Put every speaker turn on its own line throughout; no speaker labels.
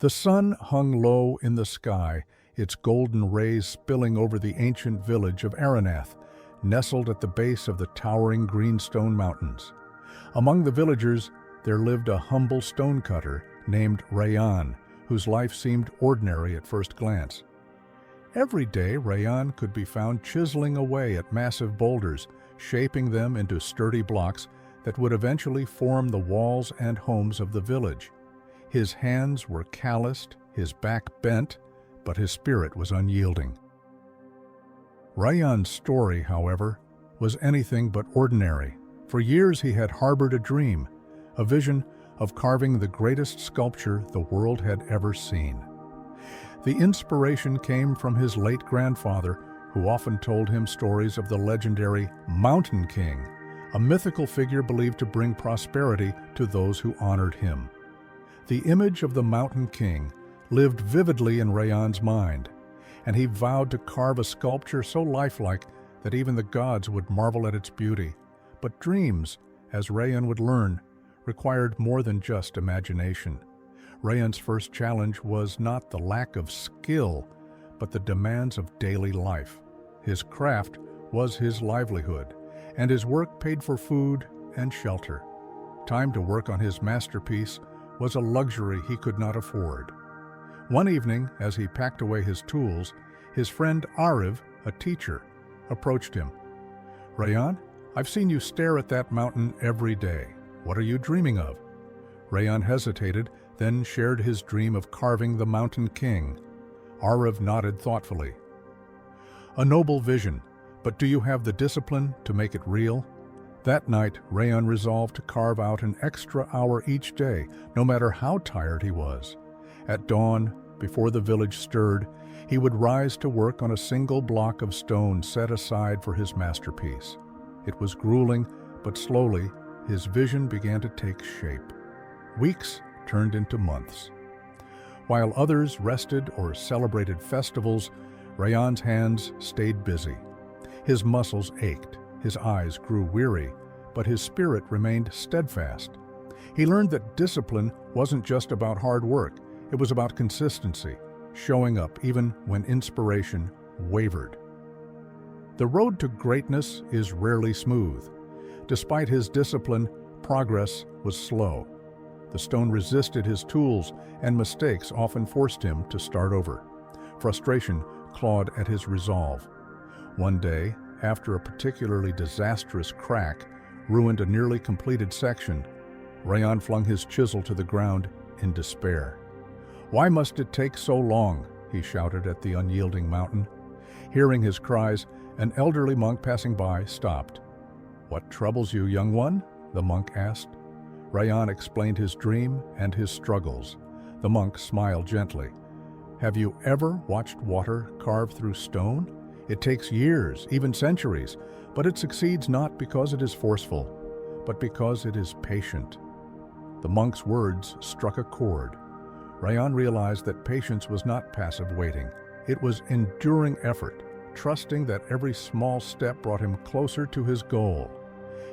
The sun hung low in the sky, its golden rays spilling over the ancient village of Aranath, nestled at the base of the towering greenstone mountains. Among the villagers, there lived a humble stonecutter named Rayan, whose life seemed ordinary at first glance. Every day, Rayan could be found chiseling away at massive boulders, shaping them into sturdy blocks that would eventually form the walls and homes of the village. His hands were calloused, his back bent, but his spirit was unyielding. Rayan's story, however, was anything but ordinary. For years he had harbored a dream, a vision of carving the greatest sculpture the world had ever seen. The inspiration came from his late grandfather, who often told him stories of the legendary Mountain King, a mythical figure believed to bring prosperity to those who honored him. The image of the Mountain King lived vividly in Rayan's mind, and he vowed to carve a sculpture so lifelike that even the gods would marvel at its beauty. But dreams, as Rayan would learn, required more than just imagination. Rayan's first challenge was not the lack of skill, but the demands of daily life. His craft was his livelihood, and his work paid for food and shelter. Time to work on his masterpiece was a luxury he could not afford. One evening, as he packed away his tools, his friend Ariv, a teacher, approached him. "Rayan, I've seen you stare at that mountain every day. What are you dreaming of?" Rayan hesitated, then shared his dream of carving the Mountain King. Ariv nodded thoughtfully. "A noble vision, but do you have the discipline to make it real?" That night, Rayan resolved to carve out an extra hour each day, no matter how tired he was. At dawn, before the village stirred, he would rise to work on a single block of stone set aside for his masterpiece. It was grueling, but slowly, his vision began to take shape. Weeks turned into months. While others rested or celebrated festivals, Rayan's hands stayed busy. His muscles ached, his eyes grew weary, but his spirit remained steadfast. He learned that discipline wasn't just about hard work, it was about consistency, showing up even when inspiration wavered. The road to greatness is rarely smooth. Despite his discipline, progress was slow. The stone resisted his tools, and mistakes often forced him to start over. Frustration clawed at his resolve. One day, after a particularly disastrous crack ruined a nearly completed section, Rayan flung his chisel to the ground in despair. "Why must it take so long?" he shouted at the unyielding mountain. Hearing his cries, an elderly monk passing by stopped. "What troubles you, young one?" the monk asked. Rayan explained his dream and his struggles. The monk smiled gently. "Have you ever watched water carve through stone? It takes years, even centuries, but it succeeds not because it is forceful, but because it is patient." The monk's words struck a chord. Rayan realized that patience was not passive waiting. It was enduring effort, trusting that every small step brought him closer to his goal.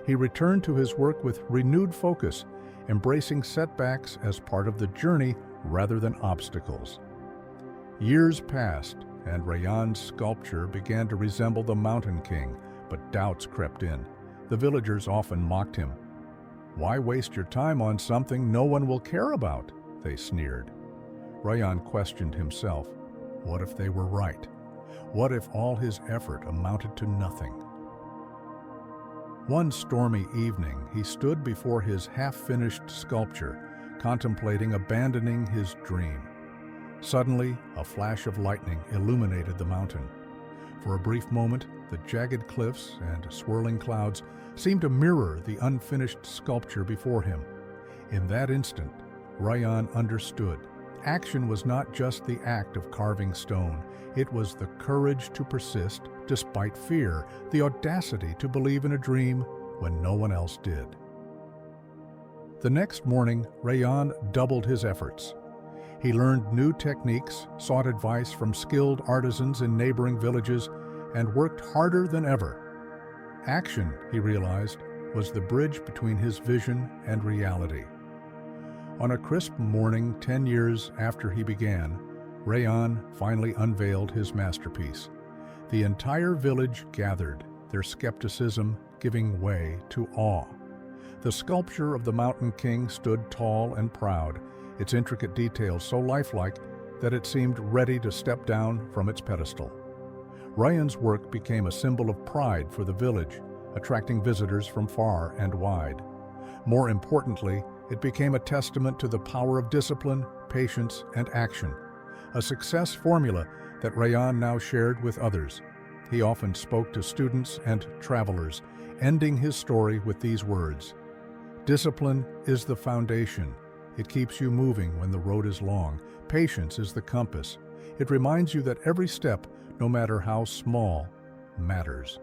He returned to his work with renewed focus, embracing setbacks as part of the journey rather than obstacles. Years passed, and Rayan's sculpture began to resemble the Mountain King, but doubts crept in. The villagers often mocked him. "Why waste your time on something no one will care about?" they sneered. Rayan questioned himself. What if they were right? What if all his effort amounted to nothing? One stormy evening, he stood before his half-finished sculpture, contemplating abandoning his dream. Suddenly, a flash of lightning illuminated the mountain. For a brief moment, the jagged cliffs and swirling clouds seemed to mirror the unfinished sculpture before him. In that instant, Rayan understood. Action was not just the act of carving stone, it was the courage to persist despite fear, the audacity to believe in a dream when no one else did. The next morning, Rayan doubled his efforts. He learned new techniques, sought advice from skilled artisans in neighboring villages, and worked harder than ever. Action, he realized, was the bridge between his vision and reality. On a crisp morning 10 years after he began, Rayan finally unveiled his masterpiece. The entire village gathered, their skepticism giving way to awe. The sculpture of the Mountain King stood tall and proud, its intricate details so lifelike that it seemed ready to step down from its pedestal. Rayan's work became a symbol of pride for the village, attracting visitors from far and wide. More importantly, it became a testament to the power of discipline, patience, and action, a success formula that Rayan now shared with others. He often spoke to students and travelers, ending his story with these words: "Discipline is the foundation. It keeps you moving when the road is long. Patience is the compass. It reminds you that every step, no matter how small, matters.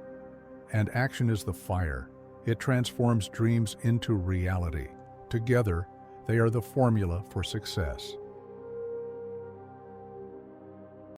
And action is the fire. It transforms dreams into reality. Together, they are the formula for success."